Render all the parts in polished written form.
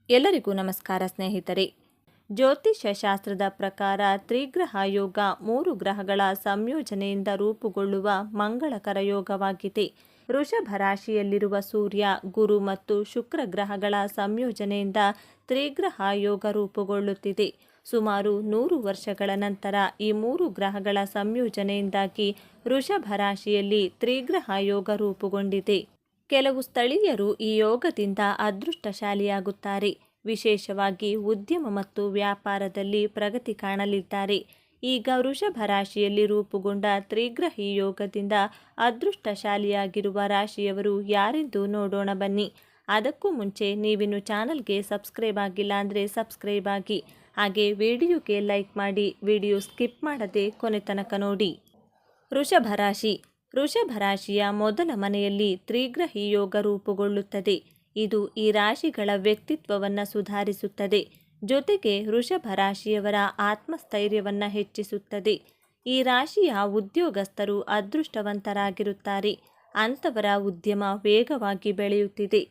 ಎಲ್ಲರಿಗೂ ನಮಸ್ಕಾರ ಸ್ನೇಹಿತರೆ. ಜ್ಯೋತಿಷ್ಯ ಶಾಸ್ತ್ರದ ಪ್ರಕಾರ ತ್ರಿಗ್ರಹ ಯೋಗ 3 ಗ್ರಹಗಳ ಸಂಯೋಜನೆಯಿಂದ ರೂಪುಗೊಳ್ಳುವ ಮಂಗಳಕರ ಯೋಗವಾಗಿದೆ. ವೃಷಭ ರಾಶಿಯಲ್ಲಿರುವ ಸೂರ್ಯ, ಗುರು ಮತ್ತು ಶುಕ್ರ ಗ್ರಹಗಳ ಸಂಯೋಜನೆಯಿಂದ ತ್ರಿಗ್ರಹ ಯೋಗ ರೂಪುಗೊಳ್ಳುತ್ತಿದೆ. ಸುಮಾರು 100 ವರ್ಷಗಳ ನಂತರ ಈ 3 ಗ್ರಹಗಳ ಸಂಯೋಜನೆಯಿಂದಾಗಿ ವೃಷಭ ರಾಶಿಯಲ್ಲಿ ತ್ರಿಗ್ರಹ ಯೋಗ ರೂಪುಗೊಂಡಿದೆ. ಕೆಲವು ಸ್ಥಳೀಯರು ಈ ಯೋಗದಿಂದ ಅದೃಷ್ಟಶಾಲಿಯಾಗುತ್ತಾರೆ. ವಿಶೇಷವಾಗಿ ಉದ್ಯಮ ಮತ್ತು ವ್ಯಾಪಾರದಲ್ಲಿ ಪ್ರಗತಿ ಕಾಣಲಿದ್ದಾರೆ. ಈಗ ವೃಷಭ ರಾಶಿಯಲ್ಲಿ ರೂಪುಗೊಂಡ ತ್ರಿಗ್ರಹಿ ಯೋಗದಿಂದ ಅದೃಷ್ಟಶಾಲಿಯಾಗಿರುವ ರಾಶಿಯವರು ಯಾರೆಂದು ನೋಡೋಣ ಬನ್ನಿ. ಅದಕ್ಕೂ ಮುಂಚೆ ನೀವಿನ್ನು ಚಾನಲ್ಗೆ ಸಬ್ಸ್ಕ್ರೈಬ್ ಆಗಿಲ್ಲ ಅಂದರೆ ಸಬ್ಸ್ಕ್ರೈಬ್ ಆಗಿ, ಹಾಗೆ ವಿಡಿಯೋಗೆ ಲೈಕ್ ಮಾಡಿ, ವಿಡಿಯೋ ಸ್ಕಿಪ್ ಮಾಡದೆ ಕೊನೆ ತನಕ ನೋಡಿ. ವೃಷಭ ರಾಶಿ. ವೃಷಭ ರಾಶಿಯ ಮೊದಲ ಮನೆಯಲ್ಲಿ ತ್ರಿಗ್ರಹಿ ಯೋಗ ರೂಪುಗೊಳ್ಳುತ್ತದೆ. ಇದು ಈ ರಾಶಿಗಳ ವ್ಯಕ್ತಿತ್ವವನ್ನು ಸುಧಾರಿಸುತ್ತದೆ. ಜೊತೆಗೆ ವೃಷಭ ರಾಶಿಯವರ ಆತ್ಮಸ್ಥೈರ್ಯವನ್ನು ಹೆಚ್ಚಿಸುತ್ತದೆ. ಈ ರಾಶಿಯ ಉದ್ಯೋಗಸ್ಥರು ಅದೃಷ್ಟವಂತರಾಗಿರುತ್ತಾರೆ. ಅಂಥವರ ಉದ್ಯಮ ವೇಗವಾಗಿ ಬೆಳೆಯುತ್ತಿದೆ.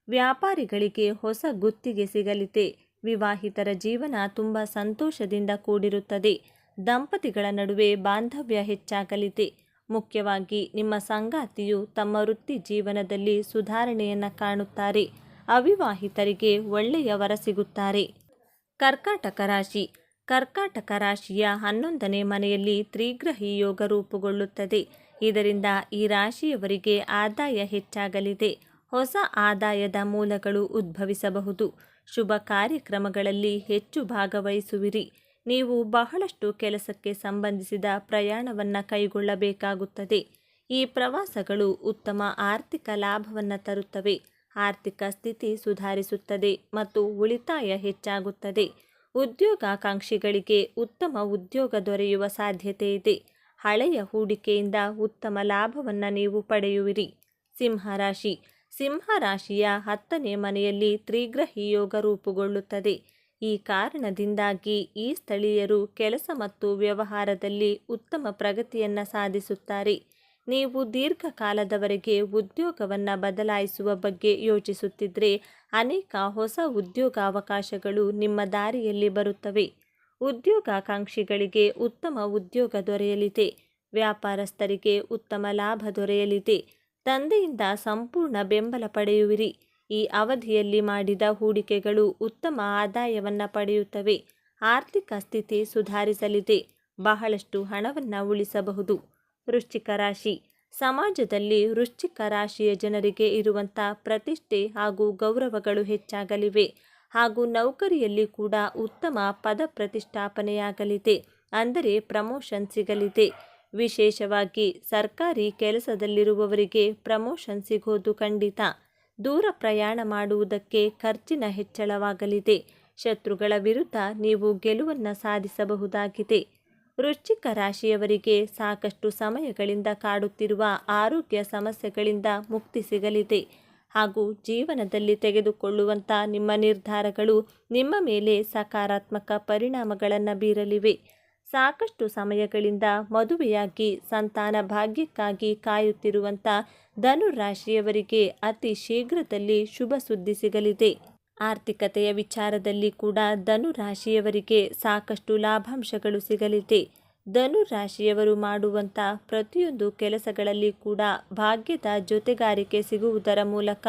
ವ್ಯಾಪಾರಿಗಳಿಗೆ ಹೊಸ ಗುತ್ತಿಗೆ ಸಿಗಲಿದೆ. ವಿವಾಹಿತರ ಜೀವನ ತುಂಬ ಸಂತೋಷದಿಂದ ಕೂಡಿರುತ್ತದೆ. ದಂಪತಿಗಳ ನಡುವೆ ಬಾಂಧವ್ಯ ಹೆಚ್ಚಾಗಲಿದೆ. ಮುಖ್ಯವಾಗಿ ನಿಮ್ಮ ಸಂಗಾತಿಯು ತಮ್ಮ ವೃತ್ತಿ ಜೀವನದಲ್ಲಿ ಸುಧಾರಣೆಯನ್ನು ಕಾಣುತ್ತಾರೆ. ಅವಿವಾಹಿತರಿಗೆ ಒಳ್ಳೆಯ ವರ ಸಿಗುತ್ತಾರೆ. ಕರ್ಕಾಟಕ ರಾಶಿ. ಕರ್ಕಾಟಕ ರಾಶಿಯ 11ನೇ ಮನೆಯಲ್ಲಿ ತ್ರಿಗ್ರಹಿ ಯೋಗ ರೂಪುಗೊಳ್ಳುತ್ತದೆ. ಇದರಿಂದ ಈ ರಾಶಿಯವರಿಗೆ ಆದಾಯ ಹೆಚ್ಚಾಗಲಿದೆ. ಹೊಸ ಆದಾಯದ ಮೂಲಗಳು ಉದ್ಭವಿಸಬಹುದು. ಶುಭ ಕಾರ್ಯಕ್ರಮಗಳಲ್ಲಿ ಹೆಚ್ಚು ಭಾಗವಹಿಸುವಿರಿ. ನೀವು ಬಹಳಷ್ಟು ಕೆಲಸಕ್ಕೆ ಸಂಬಂಧಿಸಿದ ಪ್ರಯಾಣವನ್ನು ಕೈಗೊಳ್ಳಬೇಕಾಗುತ್ತದೆ. ಈ ಪ್ರವಾಸಗಳು ಉತ್ತಮ ಆರ್ಥಿಕ ಲಾಭವನ್ನು ತರುತ್ತವೆ. ಆರ್ಥಿಕ ಸ್ಥಿತಿ ಸುಧಾರಿಸುತ್ತದೆ ಮತ್ತು ಉಳಿತಾಯ ಹೆಚ್ಚಾಗುತ್ತದೆ. ಉದ್ಯೋಗಾಕಾಂಕ್ಷಿಗಳಿಗೆ ಉತ್ತಮ ಉದ್ಯೋಗ ದೊರೆಯುವ ಸಾಧ್ಯತೆ ಇದೆ. ಹಳೆಯ ಹೂಡಿಕೆಯಿಂದ ಉತ್ತಮ ಲಾಭವನ್ನು ನೀವು ಪಡೆಯುವಿರಿ. ಸಿಂಹರಾಶಿ. ಸಿಂಹರಾಶಿಯ 10ನೇ ಮನೆಯಲ್ಲಿ ತ್ರಿಗ್ರಹಿ ಯೋಗ ರೂಪುಗೊಳ್ಳುತ್ತದೆ. ಈ ಕಾರಣದಿಂದಾಗಿ ಈ ಸ್ಥಳೀಯರು ಕೆಲಸ ಮತ್ತು ವ್ಯವಹಾರದಲ್ಲಿ ಉತ್ತಮ ಪ್ರಗತಿಯನ್ನು ಸಾಧಿಸುತ್ತಾರೆ. ನೀವು ದೀರ್ಘಕಾಲದವರೆಗೆ ಉದ್ಯೋಗವನ್ನು ಬದಲಾಯಿಸುವ ಬಗ್ಗೆ ಯೋಚಿಸುತ್ತಿದ್ದರೆ ಅನೇಕ ಹೊಸ ಉದ್ಯೋಗಾವಕಾಶಗಳು ನಿಮ್ಮ ದಾರಿಯಲ್ಲಿ ಬರುತ್ತವೆ. ಉದ್ಯೋಗಾಕಾಂಕ್ಷಿಗಳಿಗೆ ಉತ್ತಮ ಉದ್ಯೋಗ ದೊರೆಯಲಿದೆ. ವ್ಯಾಪಾರಸ್ಥರಿಗೆ ಉತ್ತಮ ಲಾಭ ದೊರೆಯಲಿದೆ. ತಂದೆಯಿಂದ ಸಂಪೂರ್ಣ ಬೆಂಬಲ ಪಡೆಯುವಿರಿ. ಈ ಅವಧಿಯಲ್ಲಿ ಮಾಡಿದ ಹೂಡಿಕೆಗಳು ಉತ್ತಮ ಆದಾಯವನ್ನು ಪಡೆಯುತ್ತವೆ. ಆರ್ಥಿಕ ಸ್ಥಿತಿ ಸುಧಾರಿಸಲಿದೆ. ಬಹಳಷ್ಟು ಹಣವನ್ನು ಉಳಿಸಬಹುದು. ವೃಶ್ಚಿಕ ರಾಶಿ. ಸಮಾಜದಲ್ಲಿ ವೃಶ್ಚಿಕ ರಾಶಿಯ ಜನರಿಗೆ ಇರುವಂಥ ಪ್ರತಿಷ್ಠೆ ಹಾಗೂ ಗೌರವಗಳು ಹೆಚ್ಚಾಗಲಿವೆ. ಹಾಗೂ ನೌಕರಿಯಲ್ಲಿ ಕೂಡ ಉತ್ತಮ ಪದ ಪ್ರತಿಷ್ಠಾಪನೆಯಾಗಲಿದೆ. ಅಂದರೆ ಪ್ರಮೋಷನ್ ಸಿಗಲಿದೆ. ವಿಶೇಷವಾಗಿ ಸರ್ಕಾರಿ ಕೆಲಸದಲ್ಲಿರುವವರಿಗೆ ಪ್ರಮೋಷನ್ ಸಿಗೋದು ಖಂಡಿತ. ದೂರ ಪ್ರಯಾಣ ಮಾಡುವುದಕ್ಕೆ ಖರ್ಚಿನ ಹೆಚ್ಚಳವಾಗಲಿದೆ. ಶತ್ರುಗಳ ವಿರುದ್ಧ ನೀವು ಗೆಲುವನ್ನು ಸಾಧಿಸಬಹುದಾಗಿದೆ. ವೃಶ್ಚಿಕ ರಾಶಿಯವರಿಗೆ ಸಾಕಷ್ಟು ಸಮಯಗಳಿಂದ ಕಾಡುತ್ತಿರುವ ಆರೋಗ್ಯ ಸಮಸ್ಯೆಗಳಿಂದ ಮುಕ್ತಿ ಸಿಗಲಿದೆ. ಹಾಗೂ ಜೀವನದಲ್ಲಿ ತೆಗೆದುಕೊಳ್ಳುವಂಥ ನಿಮ್ಮ ನಿರ್ಧಾರಗಳು ನಿಮ್ಮ ಮೇಲೆ ಸಕಾರಾತ್ಮಕ ಪರಿಣಾಮಗಳನ್ನು ಬೀರಲಿವೆ. ಸಾಕಷ್ಟು ಸಮಯಗಳಿಂದ ಮದುವೆಯಾಗಿ ಸಂತಾನ ಭಾಗ್ಯಕ್ಕಾಗಿ ಕಾಯುತ್ತಿರುವಂಥ ಧನುರಾಶಿಯವರಿಗೆ ಅತಿ ಶೀಘ್ರದಲ್ಲಿ ಶುಭ ಸುದ್ದಿ ಸಿಗಲಿದೆ. ಆರ್ಥಿಕತೆಯ ವಿಚಾರದಲ್ಲಿ ಕೂಡ ಧನುರಾಶಿಯವರಿಗೆ ಸಾಕಷ್ಟು ಲಾಭಾಂಶಗಳು ಸಿಗಲಿದೆ. ಧನುರಾಶಿಯವರು ಮಾಡುವಂಥ ಪ್ರತಿಯೊಂದು ಕೆಲಸಗಳಲ್ಲಿ ಕೂಡ ಭಾಗ್ಯದ ಜೊತೆಗಾರಿಕೆ ಸಿಗುವುದರ ಮೂಲಕ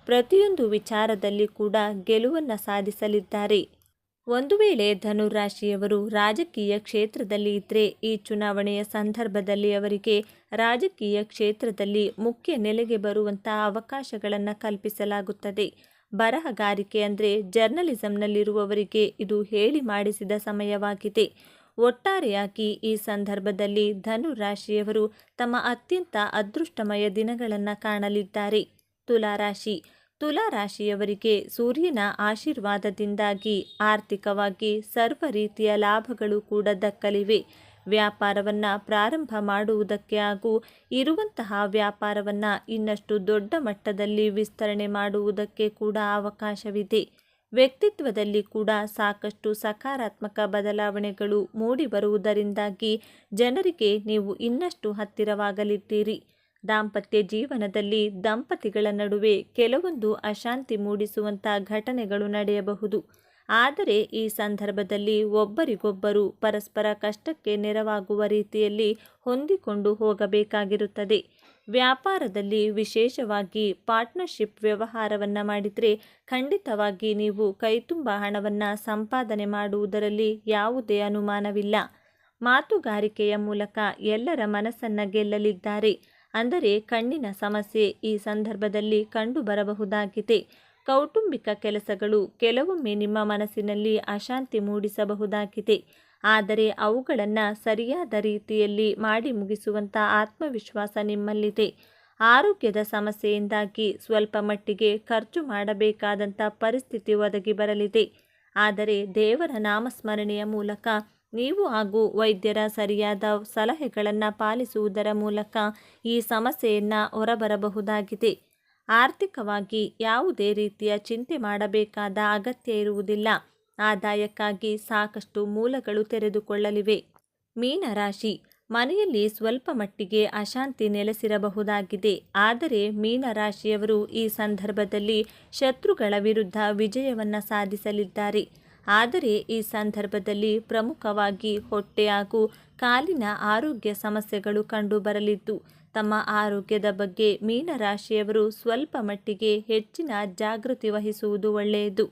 ಪ್ರತಿಯೊಂದು ವಿಚಾರದಲ್ಲಿ ಕೂಡ ಗೆಲುವನ್ನು ಸಾಧಿಸಲಿದ್ದಾರೆ. ಒಂದು ವೇಳೆ ಧನುರಾಶಿಯವರು ರಾಜಕೀಯ ಕ್ಷೇತ್ರದಲ್ಲಿ ಇದ್ದರೆ ಈ ಚುನಾವಣೆಯ ಸಂದರ್ಭದಲ್ಲಿ ಅವರಿಗೆ ರಾಜಕೀಯ ಕ್ಷೇತ್ರದಲ್ಲಿ ಮುಖ್ಯ ನೆಲೆಗೆ ಬರುವಂಥ ಅವಕಾಶಗಳನ್ನು ಕಲ್ಪಿಸಲಾಗುತ್ತದೆ. ಬರಹಗಾರಿಕೆ ಅಂದರೆ ಜರ್ನಲಿಸಂನಲ್ಲಿರುವವರಿಗೆ ಇದು ಹೇಳಿ ಮಾಡಿಸಿದ ಸಮಯವಾಗಿದೆ. ಒಟ್ಟಾರೆಯಾಗಿ ಈ ಸಂದರ್ಭದಲ್ಲಿ ಧನುರಾಶಿಯವರು ತಮ್ಮ ಅತ್ಯಂತ ಅದೃಷ್ಟಮಯ ದಿನಗಳನ್ನು ಕಾಣಲಿದ್ದಾರೆ. ತುಲಾರಾಶಿ. ತುಲಾರಾಶಿಯವರಿಗೆ ಸೂರ್ಯನ ಆಶೀರ್ವಾದದಿಂದಾಗಿ ಆರ್ಥಿಕವಾಗಿ ಸರ್ವ ರೀತಿಯ ಲಾಭಗಳು ಕೂಡ ದಕ್ಕಲಿವೆ. ವ್ಯಾಪಾರವನ್ನು ಪ್ರಾರಂಭ ಮಾಡುವುದಕ್ಕೆ ಹಾಗೂ ಇರುವಂತಹ ವ್ಯಾಪಾರವನ್ನು ಇನ್ನಷ್ಟು ದೊಡ್ಡ ಮಟ್ಟದಲ್ಲಿ ವಿಸ್ತರಣೆ ಮಾಡುವುದಕ್ಕೆ ಕೂಡ ಅವಕಾಶವಿದೆ. ವ್ಯಕ್ತಿತ್ವದಲ್ಲಿ ಕೂಡ ಸಾಕಷ್ಟು ಸಕಾರಾತ್ಮಕ ಬದಲಾವಣೆಗಳು ಮೂಡಿ ಬರುವುದರಿಂದಾಗಿ ಜನರಿಗೆ ನೀವು ಇನ್ನಷ್ಟು ಹತ್ತಿರವಾಗಲಿದ್ದೀರಿ. ದಾಂಪತ್ಯ ಜೀವನದಲ್ಲಿ ದಂಪತಿಗಳ ನಡುವೆ ಕೆಲವೊಂದು ಅಶಾಂತಿ ಮೂಡಿಸುವಂಥ ಘಟನೆಗಳು ನಡೆಯಬಹುದು. ಆದರೆ ಈ ಸಂದರ್ಭದಲ್ಲಿ ಒಬ್ಬರಿಗೊಬ್ಬರು ಪರಸ್ಪರ ಕಷ್ಟಕ್ಕೆ ನೆರವಾಗುವ ರೀತಿಯಲ್ಲಿ ಹೊಂದಿಕೊಂಡು ಹೋಗಬೇಕಾಗಿರುತ್ತದೆ. ವ್ಯಾಪಾರದಲ್ಲಿ ವಿಶೇಷವಾಗಿ ಪಾರ್ಟ್ನರ್ಶಿಪ್ ವ್ಯವಹಾರವನ್ನು ಮಾಡಿದರೆ ಖಂಡಿತವಾಗಿ ನೀವು ಕೈತುಂಬ ಹಣವನ್ನು ಸಂಪಾದನೆ ಮಾಡುವುದರಲ್ಲಿ ಯಾವುದೇ ಅನುಮಾನವಿಲ್ಲ. ಮಾತುಗಾರಿಕೆಯ ಮೂಲಕ ಎಲ್ಲರ ಮನಸ್ಸನ್ನು ಗೆಲ್ಲಲಿದ್ದಾರೆ. ಅಂದರೆ ಕಣ್ಣಿನ ಸಮಸ್ಯೆ ಈ ಸಂದರ್ಭದಲ್ಲಿ ಕಂಡುಬರಬಹುದಾಗಿದೆ. ಕೌಟುಂಬಿಕ ಕೆಲಸಗಳು ಕೆಲವೊಮ್ಮೆ ನಿಮ್ಮ ಮನಸ್ಸಿನಲ್ಲಿ ಅಶಾಂತಿ ಮೂಡಿಸಬಹುದಾಗಿದೆ. ಆದರೆ ಅವುಗಳನ್ನು ಸರಿಯಾದ ರೀತಿಯಲ್ಲಿ ಮಾಡಿ ಮುಗಿಸುವಂಥ ಆತ್ಮವಿಶ್ವಾಸ ನಿಮ್ಮಲ್ಲಿದೆ. ಆರೋಗ್ಯದ ಸಮಸ್ಯೆಯಿಂದಾಗಿ ಸ್ವಲ್ಪ ಮಟ್ಟಿಗೆ ಖರ್ಚು ಮಾಡಬೇಕಾದಂಥ ಪರಿಸ್ಥಿತಿ ಒದಗಿ ಬರಲಿದೆ. ಆದರೆ ದೇವರ ನಾಮಸ್ಮರಣೆಯ ಮೂಲಕ ನೀವು ಹಾಗೂ ವೈದ್ಯರ ಸರಿಯಾದ ಸಲಹೆಗಳನ್ನು ಪಾಲಿಸುವುದರ ಮೂಲಕ ಈ ಸಮಸ್ಯೆಯನ್ನು ಹೊರಬರಬಹುದಾಗಿದೆ. ಆರ್ಥಿಕವಾಗಿ ಯಾವುದೇ ರೀತಿಯ ಚಿಂತೆ ಮಾಡಬೇಕಾದ ಅಗತ್ಯ ಇರುವುದಿಲ್ಲ. ಆದಾಯಕ್ಕಾಗಿ ಸಾಕಷ್ಟು ಮೂಲಗಳು ತೆರೆದುಕೊಳ್ಳಲಿವೆ. ಮೀನರಾಶಿ, ಮನೆಯಲ್ಲಿ ಸ್ವಲ್ಪ ಮಟ್ಟಿಗೆ ಅಶಾಂತಿ ನೆಲೆಸಿರಬಹುದಾಗಿದೆ. ಆದರೆ ಮೀನರಾಶಿಯವರು ಈ ಸಂದರ್ಭದಲ್ಲಿ ಶತ್ರುಗಳ ವಿರುದ್ಧ ವಿಜಯವನ್ನು ಸಾಧಿಸಲಿದ್ದಾರೆ. ಆದರೆ ಈ ಸಂದರ್ಭದಲ್ಲಿ ಪ್ರಮುಖವಾಗಿ ಹೊಟ್ಟೆ ಹಾಗೂ ಕಾಲಿನ ಆರೋಗ್ಯ ಸಮಸ್ಯೆಗಳು ಕಂಡುಬರಲಿದ್ದು, ತಮ್ಮ ಆರೋಗ್ಯದ ಬಗ್ಗೆ ಮೀನರಾಶಿಯವರು ಸ್ವಲ್ಪ ಮಟ್ಟಿಗೆ ಹೆಚ್ಚಿನ ಜಾಗೃತಿ ವಹಿಸುವುದು ಒಳ್ಳೆಯದು.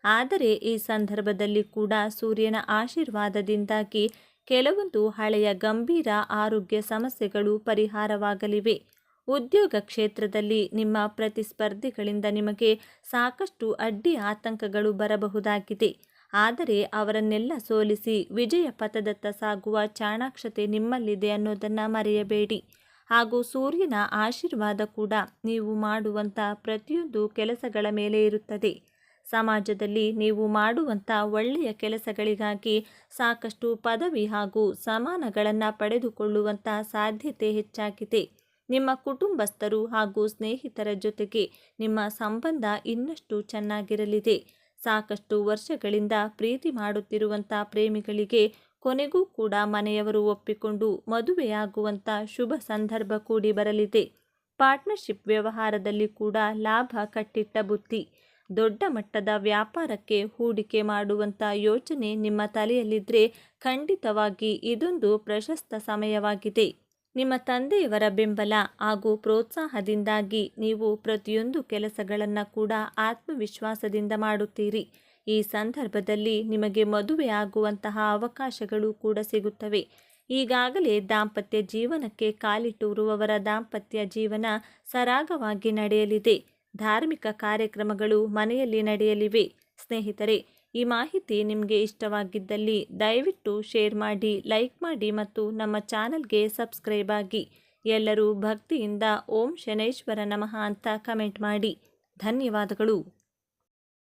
ಆದರೆ ಈ ಸಂದರ್ಭದಲ್ಲಿ ಕೂಡ ಸೂರ್ಯನ ಆಶೀರ್ವಾದದಿಂದಾಗಿ ಕೆಲವೊಂದು ಹಳೆಯ ಗಂಭೀರ ಆರೋಗ್ಯ ಸಮಸ್ಯೆಗಳು ಪರಿಹಾರವಾಗಲಿವೆ. ಉದ್ಯೋಗ ಕ್ಷೇತ್ರದಲ್ಲಿ ನಿಮ್ಮ ಪ್ರತಿಸ್ಪರ್ಧಿಗಳಿಂದ ನಿಮಗೆ ಸಾಕಷ್ಟು ಅಡ್ಡಿ ಆತಂಕಗಳು ಬರಬಹುದಾಗಿದೆ. ಆದರೆ ಅವರನ್ನೆಲ್ಲ ಸೋಲಿಸಿ ವಿಜಯ ಪಥದತ್ತ ಸಾಗುವ ಚಾಣಾಕ್ಷತೆ ನಿಮ್ಮಲ್ಲಿದೆ ಅನ್ನೋದನ್ನು ಮರೆಯಬೇಡಿ. ಹಾಗೂ ಸೂರ್ಯನ ಆಶೀರ್ವಾದ ಕೂಡ ನೀವು ಮಾಡುವಂಥ ಪ್ರತಿಯೊಂದು ಕೆಲಸಗಳ ಮೇಲೆ ಇರುತ್ತದೆ. ಸಮಾಜದಲ್ಲಿ ನೀವು ಮಾಡುವಂಥ ಒಳ್ಳೆಯ ಕೆಲಸಗಳಿಗಾಗಿ ಸಾಕಷ್ಟು ಪದವಿ ಹಾಗೂ ಸಮ್ಮಾನಗಳನ್ನು ಪಡೆದುಕೊಳ್ಳುವಂಥ ಸಾಧ್ಯತೆ ಹೆಚ್ಚಾಗಿದೆ. ನಿಮ್ಮ ಕುಟುಂಬಸ್ಥರು ಹಾಗೂ ಸ್ನೇಹಿತರ ಜೊತೆಗೆ ನಿಮ್ಮ ಸಂಬಂಧ ಇನ್ನಷ್ಟು ಚೆನ್ನಾಗಿರಲಿದೆ. ಸಾಕಷ್ಟು ವರ್ಷಗಳಿಂದ ಪ್ರೀತಿ ಮಾಡುತ್ತಿರುವಂಥ ಪ್ರೇಮಿಗಳಿಗೆ ಕೊನೆಗೂ ಕೂಡ ಮನೆಯವರು ಒಪ್ಪಿಕೊಂಡು ಮದುವೆಯಾಗುವಂಥ ಶುಭ ಸಂದರ್ಭ ಕೂಡಿ ಬರಲಿದೆ. ಪಾರ್ಟ್ನರ್ಶಿಪ್ ವ್ಯವಹಾರದಲ್ಲಿ ಕೂಡ ಲಾಭ ಕಟ್ಟಿಟ್ಟ ಬುತ್ತಿ. ದೊಡ್ಡ ಮಟ್ಟದ ವ್ಯಾಪಾರಕ್ಕೆ ಹೂಡಿಕೆ ಮಾಡುವಂಥ ಯೋಚನೆ ನಿಮ್ಮ ತಲೆಯಲ್ಲಿದ್ದರೆ ಖಂಡಿತವಾಗಿ ಇದೊಂದು ಪ್ರಶಸ್ತ ಸಮಯವಾಗಿದೆ. ನಿಮ್ಮ ತಂದೆಯವರ ಬೆಂಬಲ ಹಾಗೂ ಪ್ರೋತ್ಸಾಹದಿಂದಾಗಿ ನೀವು ಪ್ರತಿಯೊಂದು ಕೆಲಸಗಳನ್ನು ಕೂಡ ಆತ್ಮವಿಶ್ವಾಸದಿಂದ ಮಾಡುತ್ತೀರಿ. ಈ ಸಂದರ್ಭದಲ್ಲಿ ನಿಮಗೆ ಮದುವೆ ಆಗುವಂತಹ ಅವಕಾಶಗಳು ಕೂಡ ಸಿಗುತ್ತವೆ. ಈಗಾಗಲೇ ದಾಂಪತ್ಯ ಜೀವನಕ್ಕೆ ಕಾಲಿಟ್ಟಿರುವವರ ದಾಂಪತ್ಯ ಜೀವನ ಸರಾಗವಾಗಿ ನಡೆಯಲಿದೆ. ಧಾರ್ಮಿಕ ಕಾರ್ಯಕ್ರಮಗಳು ಮನೆಯಲ್ಲಿ ನಡೆಯಲಿವೆ. ಸ್ನೇಹಿತರೆ, ಈ ಮಾಹಿತಿ ನಿಮಗೆ ಇಷ್ಟವಾಗಿದ್ದಲ್ಲಿ ದಯವಿಟ್ಟು ಶೇರ್ ಮಾಡಿ, ಲೈಕ್ ಮಾಡಿ ಮತ್ತು ನಮ್ಮ ಚಾನಲ್ಗೆ ಸಬ್ಸ್ಕ್ರೈಬ್ ಆಗಿ. ಎಲ್ಲರೂ ಭಕ್ತಿಯಿಂದ ಓಂ ಶನೈಶ್ವರ ನಮಃ ಅಂತ ಕಮೆಂಟ್ ಮಾಡಿ. ಧನ್ಯವಾದಗಳು.